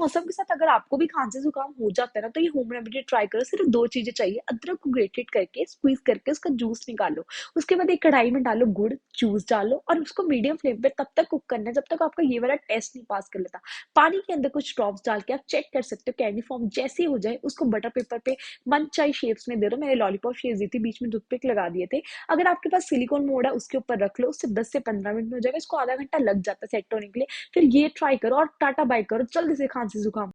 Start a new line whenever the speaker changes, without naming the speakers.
मौसम के साथ अगर आपको भी खांसी जुकाम हो जाता है ना, तो ये होम रेमेडी ट्राई करो। सिर्फ 2 चीज़ें चाहिए, अदरक को ग्रेटेड करके, स्क्वीज़ करके उसका जूस निकालो। उसके बाद एक कढ़ाई में डालो गुड़, जूस डालो और उसको मीडियम फ्लेम पे तब तक कुक करना है जब तक आपका ये वाला टेस्ट नहीं पास कर लेता। पानी के अंदर कुछ ड्रॉप्स डाल के आप चेक कर सकते हो, कैंडी फॉर्म जैसे ही हो जाए उसको बटर पेपर पे मनचाही शेप्स में दे दो। मैंने लॉलीपॉप शेप्स दी थी, बीच में टूथपिक लगा दिए थे। अगर आपके पास सिलिकॉन मोड है उसके ऊपर रख लो, उससे 10 से 15 मिनट में हो जाएगा। इसको आधा घंटा लग जाता है सेट होने के लिए। फिर ये ट्राई करो और टाटा बाय करो, जल्दी से खांसी जुकाम